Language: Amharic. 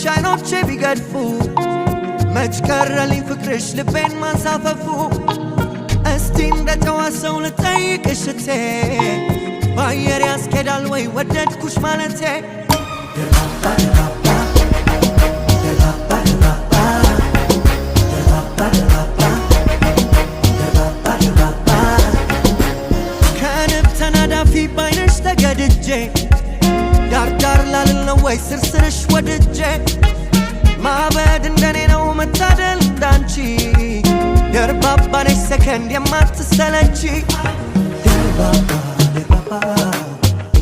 ሻይኖቼ ቢገድፉ መች ቀረልኝ ፍቅርሽ ልቤን ማንሳፈፉ እስቲ እንደተዋሰው ልጠይቅሽ እቴ በአየር ያስኬዳል ወይ ወደድኩሽ ማለቴ ከንብ ተናዳፊ ባይነሽ ተገድጄ ዳር ላልል ነው ወይ ስርስርሽ ወድጄ ማበድ እንደኔ ነው መታደል እንዳንቺ ደርባባ ነሽ ሰከንድ የማትሰለቺ